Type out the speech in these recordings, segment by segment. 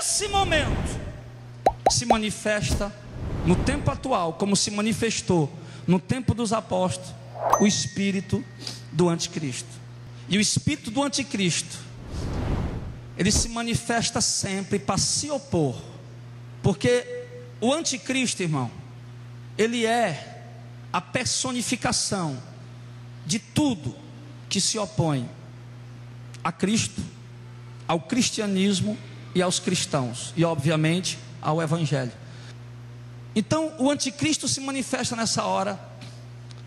nesse momento se manifesta no tempo atual, como se manifestou no tempo dos apóstolos, o espírito do anticristo. E o espírito do anticristo, ele se manifesta sempre para se opor, porque o anticristo, irmão, ele é a personificação de tudo que se opõe a Cristo, ao cristianismo e aos cristãos, e obviamente ao evangelho. Então o anticristo se manifesta nessa hora,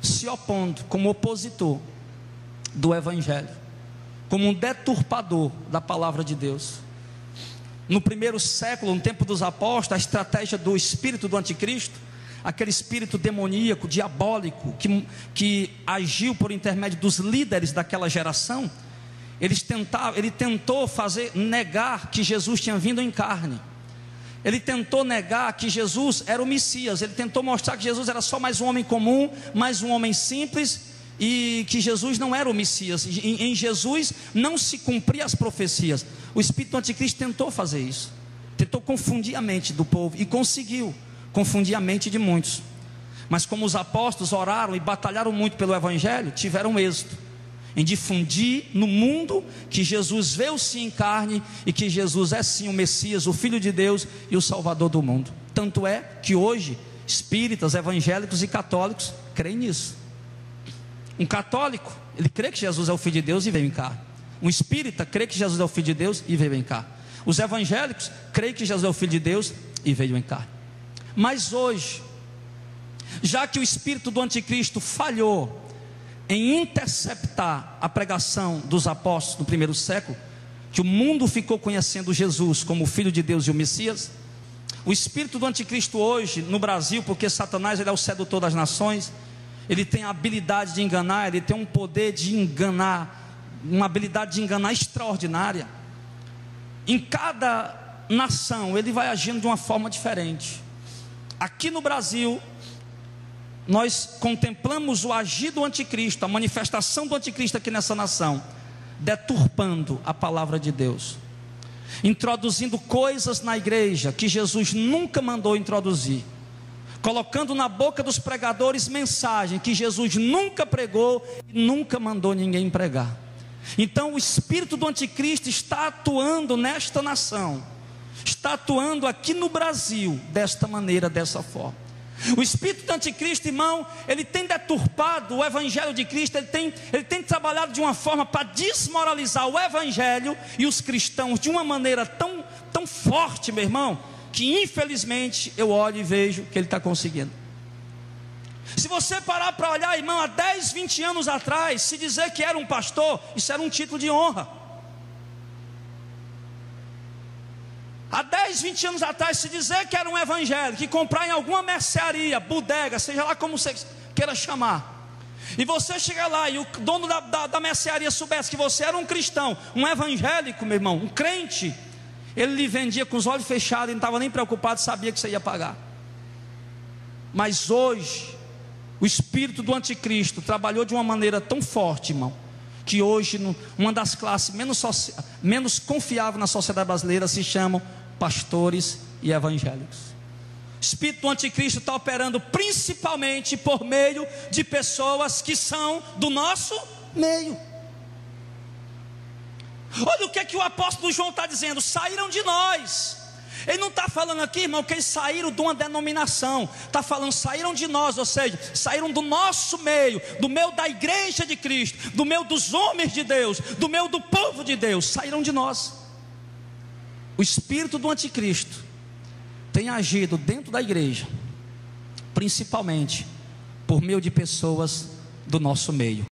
se opondo como opositor do evangelho, como um deturpador da palavra de Deus. No primeiro século, no tempo dos apóstolos, a estratégia do espírito do anticristo, aquele espírito demoníaco, diabólico, que agiu por intermédio dos líderes daquela geração, ele tentou negar que Jesus tinha vindo em carne. Ele tentou negar que Jesus era o Messias. Ele tentou mostrar que Jesus era só mais um homem comum, mais um homem simples, e que Jesus não era o Messias. Em Jesus não se cumpriam as profecias. O espírito do anticristo tentou fazer isso, tentou confundir a mente do povo, e conseguiu confundir a mente de muitos. Mas como os apóstolos oraram e batalharam muito pelo evangelho, tiveram êxito em difundir no mundo que Jesus veio sim em carne, e que Jesus é sim o Messias, o Filho de Deus e o Salvador do mundo. Tanto é que hoje espíritas, evangélicos e católicos creem nisso. Um católico, ele crê que Jesus é o Filho de Deus e veio em carne. Um espírita crê que Jesus é o Filho de Deus e veio em carne. Os evangélicos creem que Jesus é o Filho de Deus e veio em carne. Mas hoje, já que o espírito do anticristo falhou em interceptar a pregação dos apóstolos no primeiro século, que o mundo ficou conhecendo Jesus como o Filho de Deus e o Messias, o espírito do anticristo hoje no Brasil, porque Satanás, ele é o sedutor das nações, ele tem a habilidade de enganar, ele tem um poder de enganar, uma habilidade de enganar extraordinária. Em cada nação ele vai agindo de uma forma diferente. Aqui no Brasil, nós contemplamos o agir do anticristo, a manifestação do anticristo aqui nessa nação, deturpando a palavra de Deus, introduzindo coisas na igreja que Jesus nunca mandou introduzir, colocando na boca dos pregadores mensagem que Jesus nunca pregou e nunca mandou ninguém pregar. Então o espírito do anticristo está atuando nesta nação, está atuando aqui no Brasil desta maneira, dessa forma. O espírito do anticristo, irmão, ele tem deturpado o evangelho de Cristo, ele tem trabalhado de uma forma para desmoralizar o evangelho e os cristãos de uma maneira tão forte, meu irmão, que infelizmente eu olho e vejo que ele está conseguindo. Se você parar para olhar, irmão, há 10, 20 anos atrás, se dizer que era um pastor, isso era um título de honra. Há 10, 20 anos atrás, se dizer que era um evangélico, que comprar em alguma mercearia, bodega, seja lá como você queira chamar, e você chega lá e o dono da mercearia soubesse que você era um cristão, um evangélico, meu irmão, um crente, ele lhe vendia com os olhos fechados e não estava nem preocupado, sabia que você ia pagar. Mas hoje, o espírito do anticristo trabalhou de uma maneira tão forte, irmão, que hoje uma das classes menos confiável na sociedade brasileira se chamam pastores e evangélicos. O espírito do anticristo está operando principalmente por meio de pessoas que são do nosso meio. Olha o que o apóstolo João está dizendo: saíram de nós. Ele não está falando aqui, irmão, que eles saíram de uma denominação, está falando saíram de nós, ou seja, saíram do nosso meio, do meio da igreja de Cristo, do meio dos homens de Deus, do meio do povo de Deus, saíram de nós. O espírito do anticristo tem agido dentro da igreja, principalmente por meio de pessoas do nosso meio.